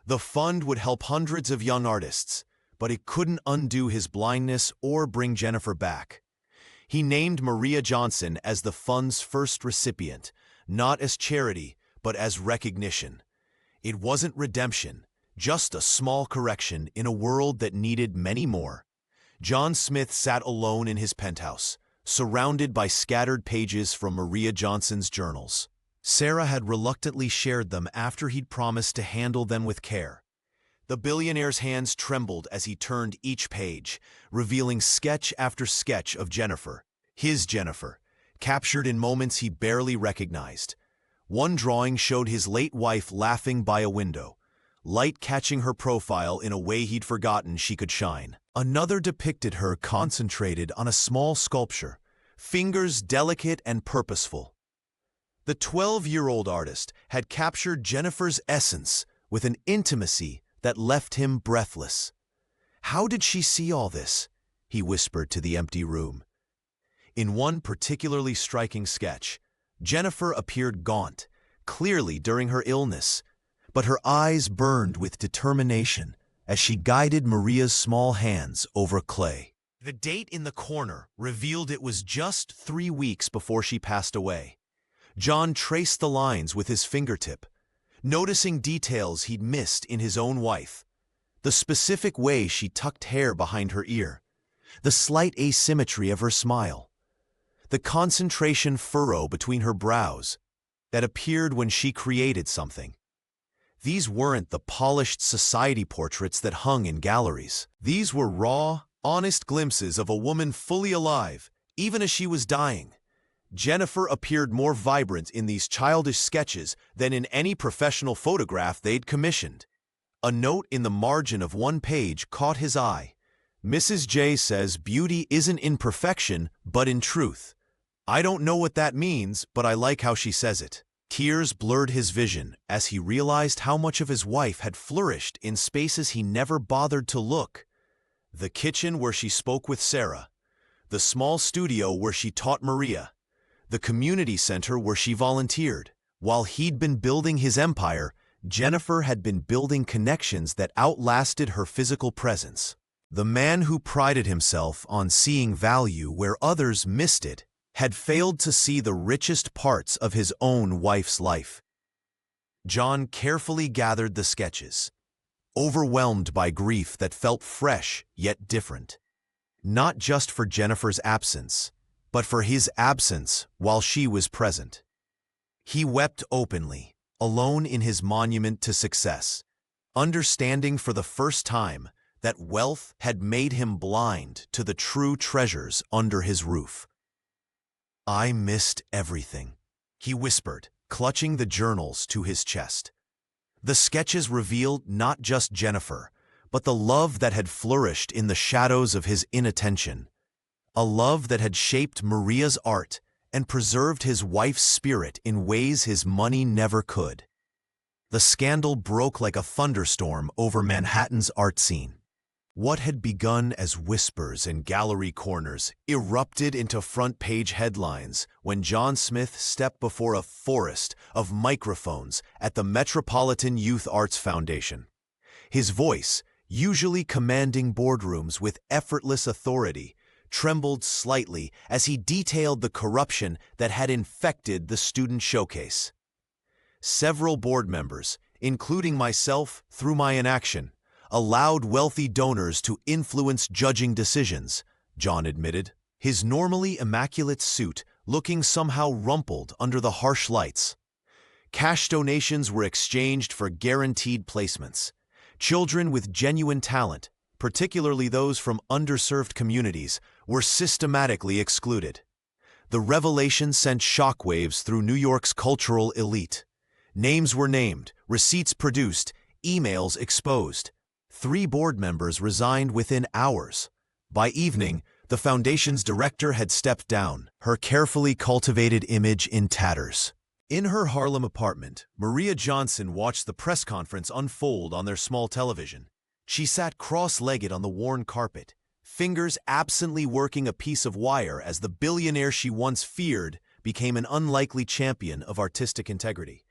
The fund would help hundreds of young artists, but it couldn't undo his blindness or bring Jennifer back. He named Maria Johnson as the fund's first recipient, not as charity, but as recognition. It wasn't redemption, just a small correction in a world that needed many more. John Smith sat alone in his penthouse, surrounded by scattered pages from Maria Johnson's journals. Sarah had reluctantly shared them after he'd promised to handle them with care. The billionaire's hands trembled as he turned each page, revealing sketch after sketch of Jennifer, his Jennifer, captured in moments he barely recognized. One drawing showed his late wife laughing by a window, light catching her profile in a way he'd forgotten she could shine. Another depicted her concentrated on a small sculpture, fingers delicate and purposeful. The 12-year-old artist had captured Jennifer's essence with an intimacy that left him breathless. "How did she see all this?" he whispered to the empty room. In one particularly striking sketch, Jennifer appeared gaunt, clearly during her illness, but her eyes burned with determination as she guided Maria's small hands over clay. The date in the corner revealed it was just 3 weeks before she passed away. John traced the lines with his fingertip, noticing details he'd missed in his own wife. The specific way she tucked hair behind her ear, the slight asymmetry of her smile, the concentration furrow between her brows that appeared when she created something. These weren't the polished society portraits that hung in galleries. These were raw, honest glimpses of a woman fully alive, even as she was dying. Jennifer appeared more vibrant in these childish sketches than in any professional photograph they'd commissioned. A note in the margin of one page caught his eye. "Mrs. J says beauty isn't in perfection, but in truth. I don't know what that means, but I like how she says it." Tears blurred his vision as he realized how much of his wife had flourished in spaces he never bothered to look. The kitchen where she spoke with Sarah, the small studio where she taught Maria, the community center where she volunteered. While he'd been building his empire, Jennifer had been building connections that outlasted her physical presence. The man who prided himself on seeing value where others missed it had failed to see the richest parts of his own wife's life. John carefully gathered the sketches, overwhelmed by grief that felt fresh yet different. Not just for Jennifer's absence, but for his absence while she was present. He wept openly, alone in his monument to success, understanding for the first time that wealth had made him blind to the true treasures under his roof. "I missed everything," he whispered, clutching the journals to his chest. The sketches revealed not just Jennifer, but the love that had flourished in the shadows of his inattention, a love that had shaped Maria's art and preserved his wife's spirit in ways his money never could. The scandal broke like a thunderstorm over Manhattan's art scene. What had begun as whispers in gallery corners erupted into front-page headlines when John Smith stepped before a forest of microphones at the Metropolitan Youth Arts Foundation. His voice, usually commanding boardrooms with effortless authority, trembled slightly as he detailed the corruption that had infected the student showcase. Several board members, including myself through my inaction, allowed wealthy donors to influence judging decisions, John admitted, his normally immaculate suit looking somehow rumpled under the harsh lights. Cash donations were exchanged for guaranteed placements. Children with genuine talent, particularly those from underserved communities, were systematically excluded. The revelation sent shockwaves through New York's cultural elite. Names were named, receipts produced, emails exposed. 3 board members resigned within hours. By evening, the foundation's director had stepped down, her carefully cultivated image in tatters. In her Harlem apartment, Maria Johnson watched the press conference unfold on their small television. She sat cross-legged on the worn carpet, fingers absently working a piece of wire as the billionaire she once feared became an unlikely champion of artistic integrity.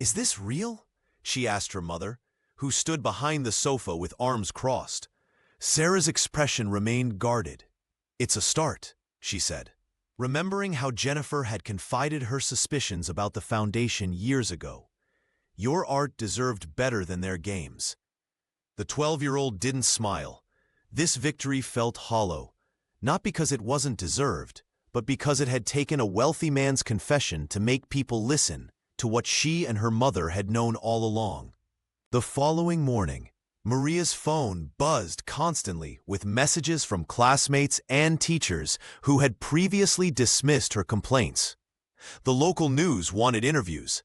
"Is this real?" she asked her mother, who stood behind the sofa with arms crossed. Sarah's expression remained guarded. "It's a start," she said, remembering how Jennifer had confided her suspicions about the foundation years ago. "Your art deserved better than their games." The 12-year-old didn't smile. This victory felt hollow, not because it wasn't deserved, but because it had taken a wealthy man's confession to make people listen to what she and her mother had known all along. The following morning, Maria's phone buzzed constantly with messages from classmates and teachers who had previously dismissed her complaints. The local news wanted interviews.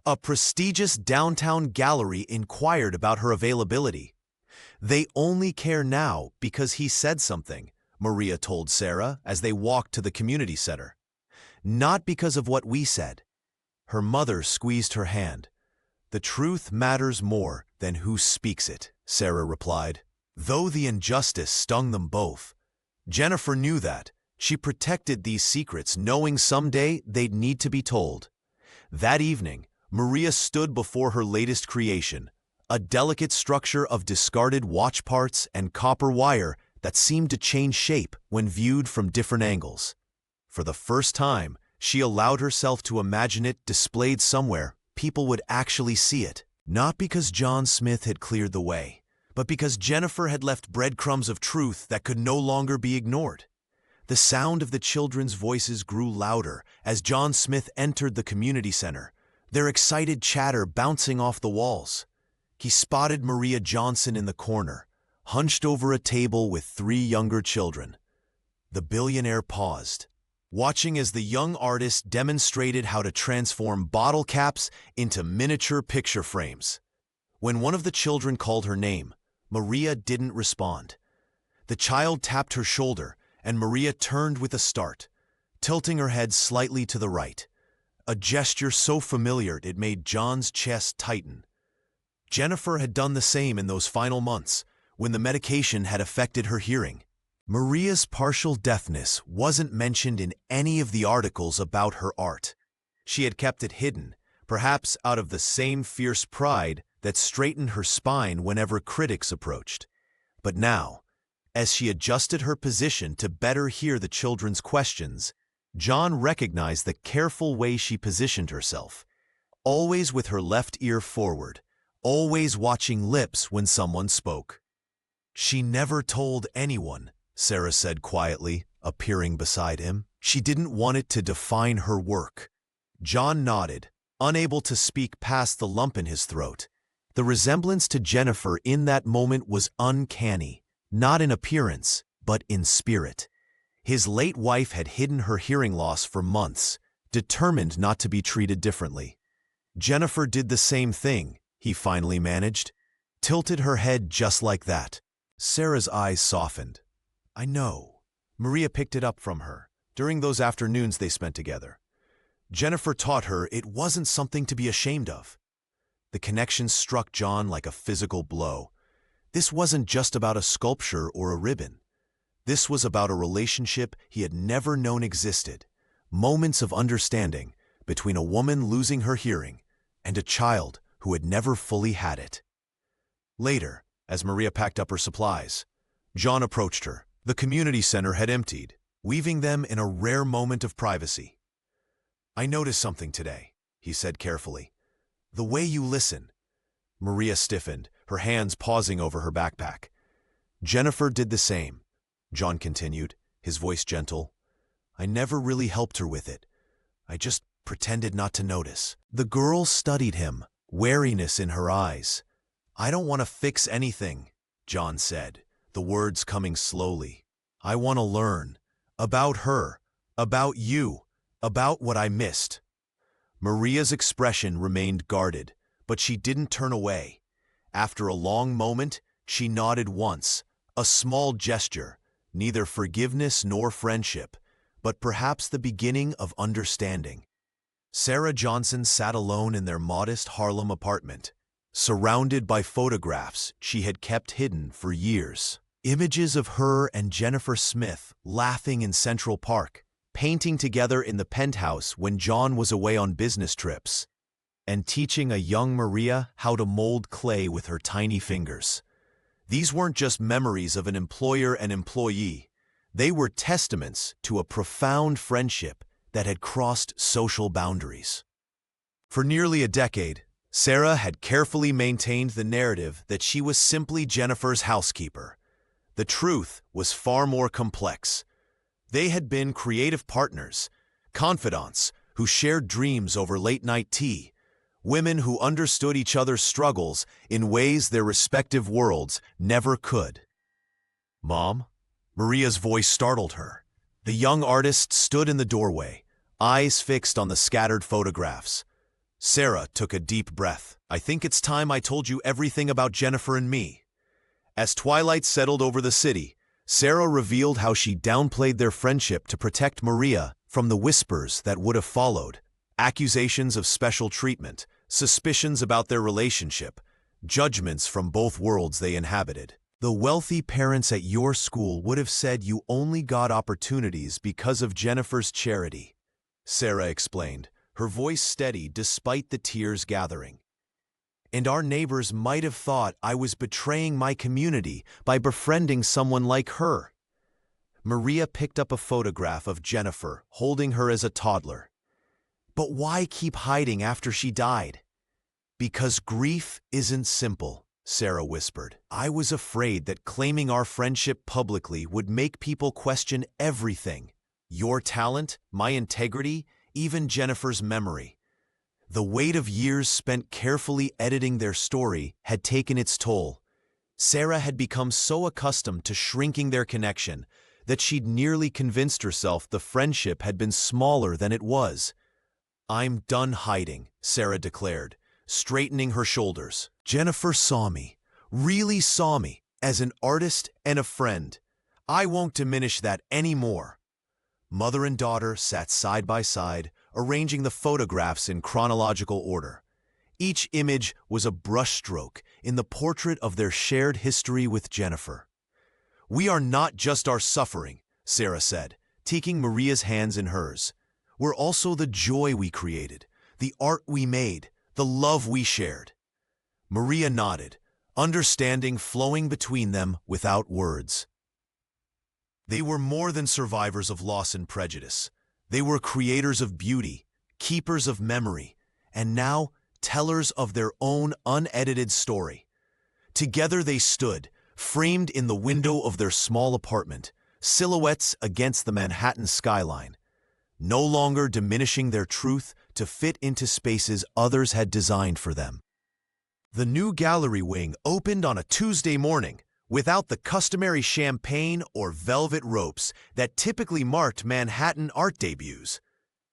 A prestigious downtown gallery inquired about her availability. "They only care now because he said something," Maria told Sarah as they walked to the community center. "Not because of what we said." Her mother squeezed her hand. "The truth matters more than who speaks it," Sarah replied. Though the injustice stung them both, Jennifer knew that. She protected these secrets, knowing someday they'd need to be told. That evening, Maria stood before her latest creation, a delicate structure of discarded watch parts and copper wire that seemed to change shape when viewed from different angles. For the first time, she allowed herself to imagine it displayed somewhere people would actually see it, not because John Smith had cleared the way, but because Jennifer had left breadcrumbs of truth that could no longer be ignored. The sound of the children's voices grew louder as John Smith entered the community center, their excited chatter bouncing off the walls. He spotted Maria Johnson in the corner, hunched over a table with 3 younger children. The billionaire paused, watching as the young artist demonstrated how to transform bottle caps into miniature picture frames. When one of the children called her name, Maria didn't respond. The child tapped her shoulder, and Maria turned with a start, tilting her head slightly to the right, a gesture so familiar it made John's chest tighten. Jennifer had done the same in those final months, when the medication had affected her hearing. Maria's partial deafness wasn't mentioned in any of the articles about her art. She had kept it hidden, perhaps out of the same fierce pride that straightened her spine whenever critics approached. But now, as she adjusted her position to better hear the children's questions, John recognized the careful way she positioned herself, always with her left ear forward, always watching lips when someone spoke. "She never told anyone," Sarah said quietly, appearing beside him. "She didn't want it to define her work." John nodded, unable to speak past the lump in his throat. The resemblance to Jennifer in that moment was uncanny, not in appearance, but in spirit. His late wife had hidden her hearing loss for months, determined not to be treated differently. Jennifer did the same thing, he finally managed, tilted her head just like that. Sarah's eyes softened. "I know." Maria picked it up from her, during those afternoons they spent together. Jennifer taught her it wasn't something to be ashamed of. The connection struck John like a physical blow. This wasn't just about a sculpture or a ribbon. This was about a relationship he had never known existed, moments of understanding between a woman losing her hearing and a child who had never fully had it. Later, as Maria packed up her supplies, John approached her. The community center had emptied, leaving them in a rare moment of privacy. "I noticed something today," he said carefully. "The way you listen." Maria stiffened, her hands pausing over her backpack. "Jennifer did the same," John continued, his voice gentle. "I never really helped her with it. I just pretended not to notice." The girl studied him, wariness in her eyes. "I don't want to fix anything," John said, the words coming slowly. "I want to learn. About her. About you. About what I missed." Maria's expression remained guarded, but she didn't turn away. After a long moment, she nodded once, a small gesture, neither forgiveness nor friendship, but perhaps the beginning of understanding. Sarah Johnson sat alone in their modest Harlem apartment, surrounded by photographs she had kept hidden for years. Images of her and Jennifer Smith laughing in Central Park, painting together in the penthouse when John was away on business trips, and teaching a young Maria how to mold clay with her tiny fingers. These weren't just memories of an employer and employee. They were testaments to a profound friendship that had crossed social boundaries. For nearly a decade, Sarah had carefully maintained the narrative that she was simply Jennifer's housekeeper. The truth was far more complex. They had been creative partners, confidants who shared dreams over late-night tea, women who understood each other's struggles in ways their respective worlds never could. "Mom?" Maria's voice startled her. The young artist stood in the doorway, eyes fixed on the scattered photographs. Sarah took a deep breath. "I think it's time I told you everything about Jennifer and me." As twilight settled over the city, Sarah revealed how she downplayed their friendship to protect Maria from the whispers that would have followed. Accusations of special treatment, suspicions about their relationship, judgments from both worlds they inhabited. "The wealthy parents at your school would have said you only got opportunities because of Jennifer's charity," Sarah explained, her voice steady despite the tears gathering. "And our neighbors might have thought I was betraying my community by befriending someone like her." Maria picked up a photograph of Jennifer, holding her as a toddler. "But why keep hiding after she died?" "Because grief isn't simple," Sarah whispered. "I was afraid that claiming our friendship publicly would make people question everything. Your talent, my integrity, even Jennifer's memory. The weight of years spent carefully editing their story had taken its toll. Sarah had become so accustomed to shrinking their connection that she'd nearly convinced herself the friendship had been smaller than it was. "I'm done hiding," Sarah declared, straightening her shoulders. "Jennifer saw me, really saw me, as an artist and a friend. I won't diminish that anymore." Mother and daughter sat side by side, arranging the photographs in chronological order. Each image was a brushstroke in the portrait of their shared history with Jennifer. "We are not just our suffering," Sarah said, taking Maria's hands in hers. "We're also the joy we created, the art we made, the love we shared." Maria nodded, understanding flowing between them without words. They were more than survivors of loss and prejudice. They were creators of beauty, keepers of memory, and now tellers of their own unedited story. Together they stood, framed in the window of their small apartment, silhouettes against the Manhattan skyline, no longer diminishing their truth to fit into spaces others had designed for them. The new gallery wing opened on a Tuesday morning, without the customary champagne or velvet ropes that typically marked Manhattan art debuts.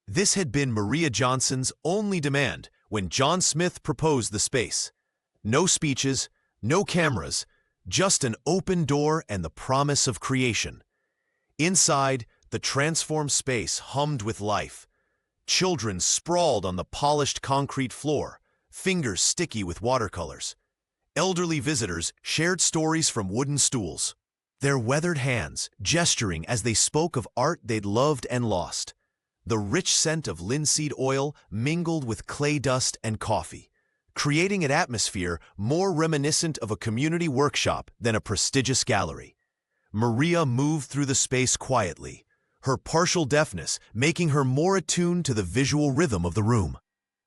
This had been Maria Johnson's only demand when John Smith proposed the space. No speeches, no cameras, just an open door and the promise of creation. Inside, the transformed space hummed with life. Children sprawled on the polished concrete floor, fingers sticky with watercolors. Elderly visitors shared stories from wooden stools, their weathered hands gesturing as they spoke of art they'd loved and lost. The rich scent of linseed oil mingled with clay dust and coffee, creating an atmosphere more reminiscent of a community workshop than a prestigious gallery. Maria moved through the space quietly, her partial deafness making her more attuned to the visual rhythm of the room.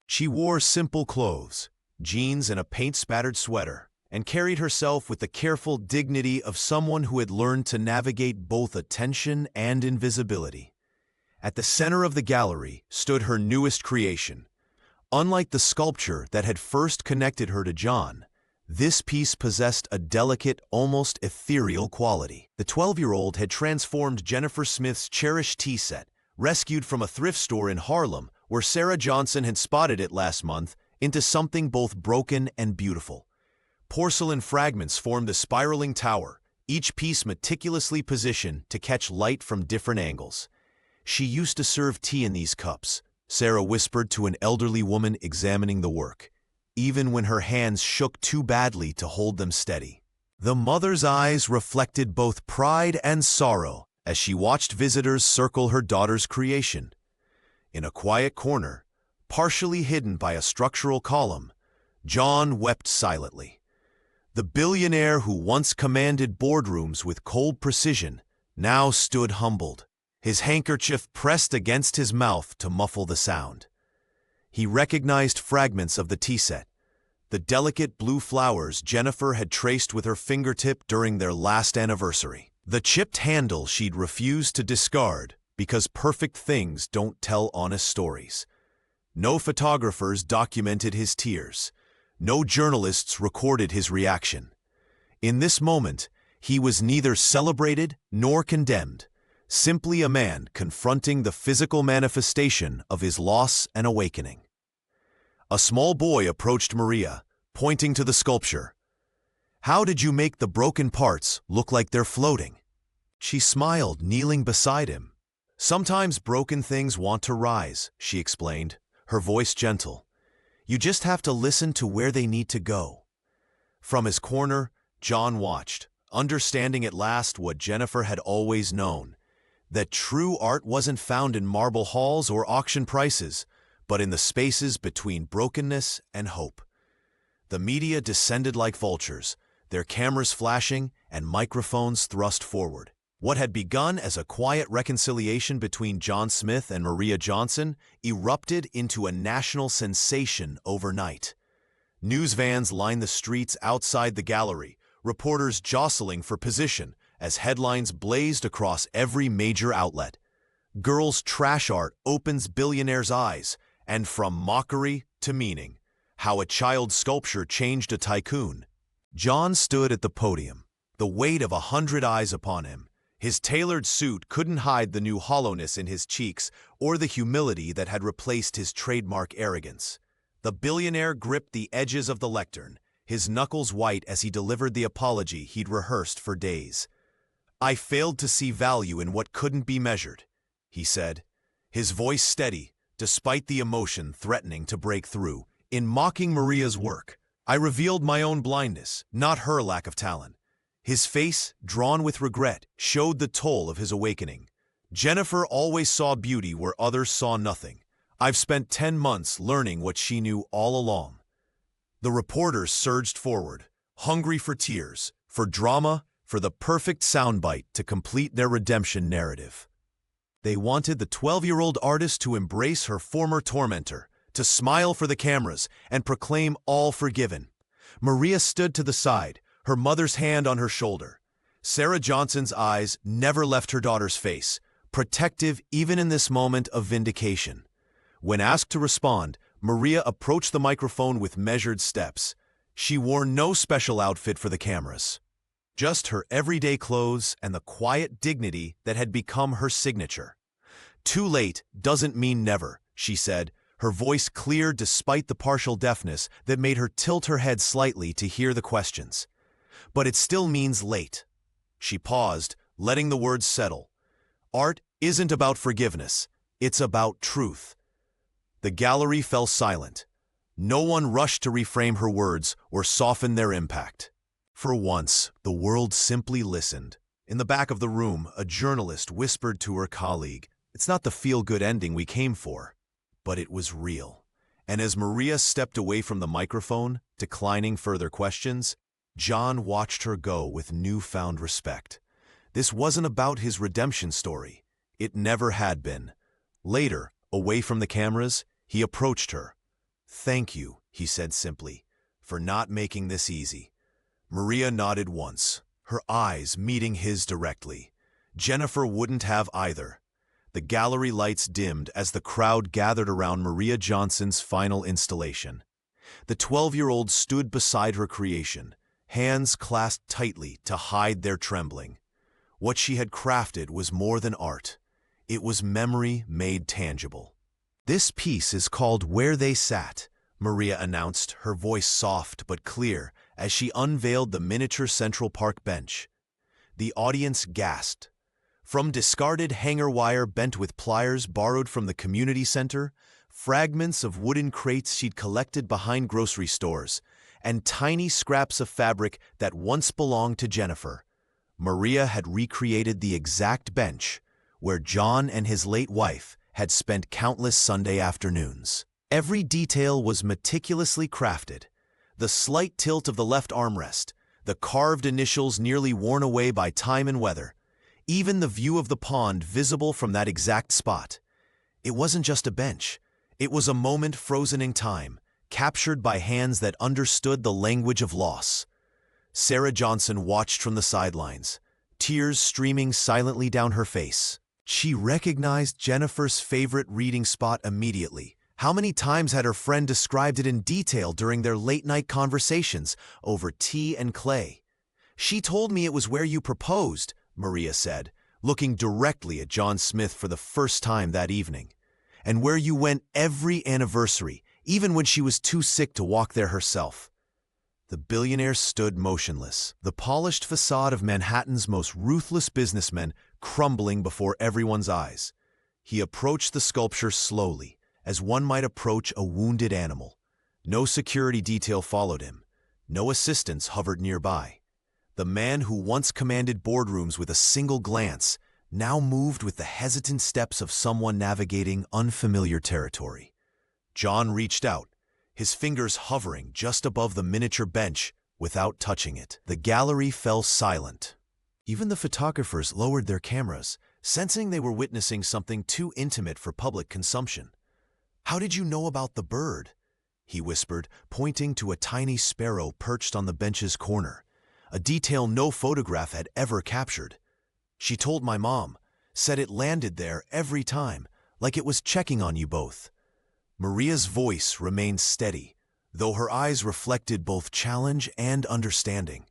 She wore simple clothes, jeans and a paint-spattered sweater, and carried herself with the careful dignity of someone who had learned to navigate both attention and invisibility. At the center of the gallery stood her newest creation. Unlike the sculpture that had first connected her to John, this piece possessed a delicate, almost ethereal quality. The 12-year-old had transformed Jennifer Smith's cherished tea set, rescued from a thrift store in Harlem where Sarah Johnson had spotted it last month, into something both broken and beautiful. Porcelain fragments formed the spiraling tower, each piece meticulously positioned to catch light from different angles. "She used to serve tea in these cups," Sarah whispered to an elderly woman examining the work, even when her hands shook too badly to hold them steady. The mother's eyes reflected both pride and sorrow as she watched visitors circle her daughter's creation. In a quiet corner, partially hidden by a structural column, John wept silently. The billionaire who once commanded boardrooms with cold precision now stood humbled, his handkerchief pressed against his mouth to muffle the sound. He recognized fragments of the tea set, the delicate blue flowers Jennifer had traced with her fingertip during their last anniversary, the chipped handle she'd refused to discard because perfect things don't tell honest stories. No photographers documented his tears. No journalists recorded his reaction. In this moment, he was neither celebrated nor condemned, simply a man confronting the physical manifestation of his loss and awakening. A small boy approached Maria, pointing to the sculpture. "How did you make the broken parts look like they're floating?" She smiled, kneeling beside him. "Sometimes broken things want to rise," she explained, her voice gentle. "You just have to listen to where they need to go." From his corner, John watched, understanding at last what Jennifer had always known, that true art wasn't found in marble halls or auction prices, but in the spaces between brokenness and hope. The media descended like vultures, their cameras flashing and microphones thrust forward. What had begun as a quiet reconciliation between John Smith and Maria Johnson erupted into a national sensation overnight. News vans lined the streets outside the gallery, reporters jostling for position as headlines blazed across every major outlet. "Girls' trash art opens billionaires' eyes," and "From mockery to meaning, how a child sculpture changed a tycoon." John stood at the podium, the weight of 100 eyes upon him. His tailored suit couldn't hide the new hollowness in his cheeks or the humility that had replaced his trademark arrogance. The billionaire gripped the edges of the lectern, his knuckles white as he delivered the apology he'd rehearsed for days. "I failed to see value in what couldn't be measured," he said, his voice steady, despite the emotion threatening to break through. "In mocking Maria's work, I revealed my own blindness, not her lack of talent." His face, drawn with regret, showed the toll of his awakening. "Jennifer always saw beauty where others saw nothing. I've spent 10 months learning what she knew all along." The reporters surged forward, hungry for tears, for drama, for the perfect soundbite to complete their redemption narrative. They wanted the 12-year-old artist to embrace her former tormentor, to smile for the cameras, and proclaim all forgiven. Maria stood to the side, her mother's hand on her shoulder. Sarah Johnson's eyes never left her daughter's face, protective even in this moment of vindication. When asked to respond, Maria approached the microphone with measured steps. She wore no special outfit for the cameras, just her everyday clothes and the quiet dignity that had become her signature. "Too late doesn't mean never," she said, her voice clear despite the partial deafness that made her tilt her head slightly to hear the questions. "But it still means late." She paused, letting the words settle. "Art isn't about forgiveness, it's about truth." The gallery fell silent. No one rushed to reframe her words or soften their impact. For once, the world simply listened. In the back of the room, a journalist whispered to her colleague, "It's not the feel-good ending we came for." But it was real. And as Maria stepped away from the microphone, declining further questions, John watched her go with newfound respect. This wasn't about his redemption story. It never had been. Later, away from the cameras, he approached her. "Thank you," he said simply, "for not making this easy." Maria nodded once, her eyes meeting his directly. Jennifer wouldn't have either. The gallery lights dimmed as the crowd gathered around Maria Johnson's final installation. The 12-year-old stood beside her creation, hands clasped tightly to hide their trembling. What she had crafted was more than art. It was memory made tangible. "This piece is called Where They Sat," Maria announced, her voice soft but clear as she unveiled the miniature Central Park bench. The audience gasped. From discarded hanger wire bent with pliers borrowed from the community center, fragments of wooden crates she'd collected behind grocery stores, and tiny scraps of fabric that once belonged to Jennifer, Maria had recreated the exact bench where John and his late wife had spent countless Sunday afternoons. Every detail was meticulously crafted. The slight tilt of the left armrest, the carved initials nearly worn away by time and weather, even the view of the pond visible from that exact spot. It wasn't just a bench. It was a moment frozen in time, captured by hands that understood the language of loss. Sarah Johnson watched from the sidelines, tears streaming silently down her face. She recognized Jennifer's favorite reading spot immediately. How many times had her friend described it in detail during their late-night conversations over tea and clay? "She told me it was where you proposed," Maria said, looking directly at John Smith for the first time that evening. "And where you went every anniversary, even when she was too sick to walk there herself." The billionaire stood motionless, the polished facade of Manhattan's most ruthless businessmen crumbling before everyone's eyes. He approached the sculpture slowly, as one might approach a wounded animal. No security detail followed him. No assistants hovered nearby. The man who once commanded boardrooms with a single glance now moved with the hesitant steps of someone navigating unfamiliar territory. John reached out, his fingers hovering just above the miniature bench without touching it. The gallery fell silent. Even the photographers lowered their cameras, sensing they were witnessing something too intimate for public consumption. "How did you know about the bird?" he whispered, pointing to a tiny sparrow perched on the bench's corner, a detail no photograph had ever captured. "She told my mom, said it landed there every time, like it was checking on you both." Maria's voice remained steady, though her eyes reflected both challenge and understanding.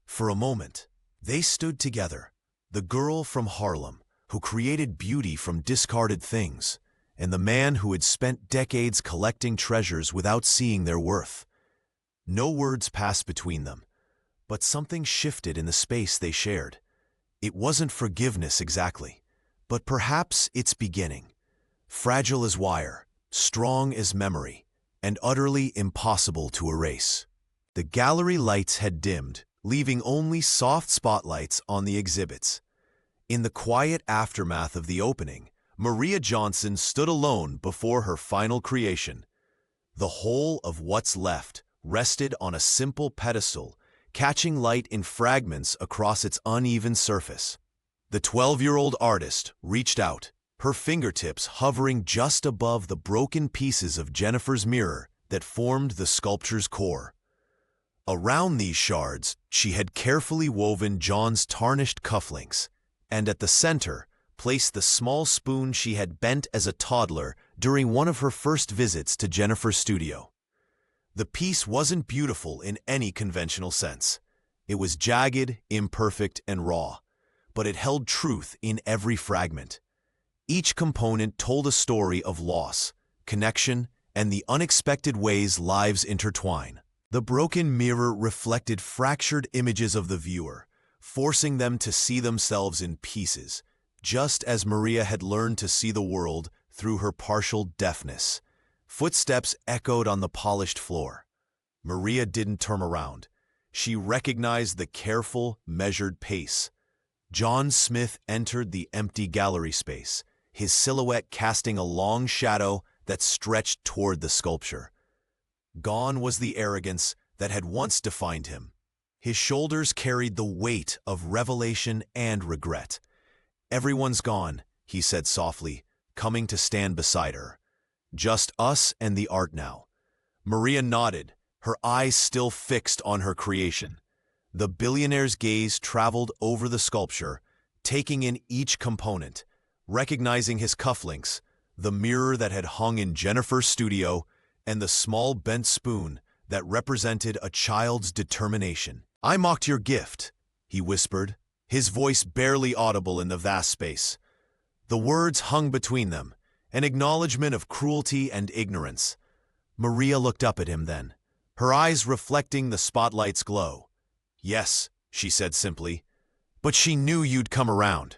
For a moment, they stood together, the girl from Harlem, who created beauty from discarded things, and the man who had spent decades collecting treasures without seeing their worth. No words passed between them, but something shifted in the space they shared. It wasn't forgiveness exactly, but perhaps its beginning. Fragile as wire, strong as memory, and utterly impossible to erase. The gallery lights had dimmed, leaving only soft spotlights on the exhibits. In the quiet aftermath of the opening, Maria Johnson stood alone before her final creation. The whole of what's left rested on a simple pedestal, catching light in fragments across its uneven surface. The 12-year-old artist reached out, her fingertips hovering just above the broken pieces of Jennifer's mirror that formed the sculpture's core. Around these shards, she had carefully woven John's tarnished cufflinks, and at the center, placed the small spoon she had bent as a toddler during one of her first visits to Jennifer's studio. The piece wasn't beautiful in any conventional sense. It was jagged, imperfect, and raw, but it held truth in every fragment. Each component told a story of loss, connection, and the unexpected ways lives intertwine. The broken mirror reflected fractured images of the viewer, forcing them to see themselves in pieces, just as Maria had learned to see the world through her partial deafness. Footsteps echoed on the polished floor. Maria didn't turn around. She recognized the careful, measured pace. John Smith entered the empty gallery space, his silhouette casting a long shadow that stretched toward the sculpture. Gone was the arrogance that had once defined him. His shoulders carried the weight of revelation and regret. "Everyone's gone," he said softly, coming to stand beside her. "Just us and the art now." Maria nodded, her eyes still fixed on her creation. The billionaire's gaze traveled over the sculpture, taking in each component, recognizing his cufflinks, the mirror that had hung in Jennifer's studio, and the small bent spoon that represented a child's determination. "I mocked your gift," he whispered, his voice barely audible in the vast space. The words hung between them, an acknowledgement of cruelty and ignorance. Maria looked up at him then, her eyes reflecting the spotlight's glow. "Yes," she said simply, "but she knew you'd come around."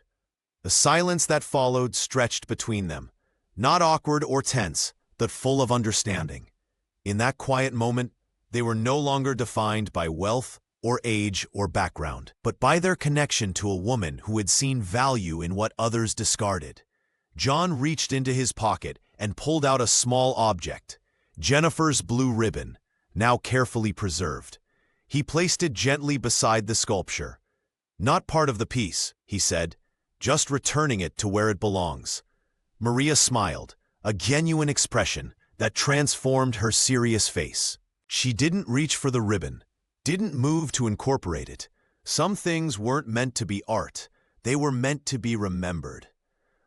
The silence that followed stretched between them, not awkward or tense, but full of understanding. In that quiet moment, they were no longer defined by wealth or age or background, but by their connection to a woman who had seen value in what others discarded. John reached into his pocket and pulled out a small object, Jennifer's blue ribbon, now carefully preserved. He placed it gently beside the sculpture. "Not part of the piece," he said, "just returning it to where it belongs." Maria smiled, a genuine expression that transformed her serious face. She didn't reach for the ribbon, didn't move to incorporate it. Some things weren't meant to be art, they were meant to be remembered.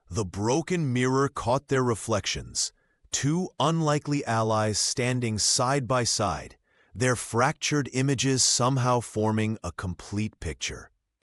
The broken mirror caught their reflections, two unlikely allies standing side by side, their fractured images somehow forming a complete picture.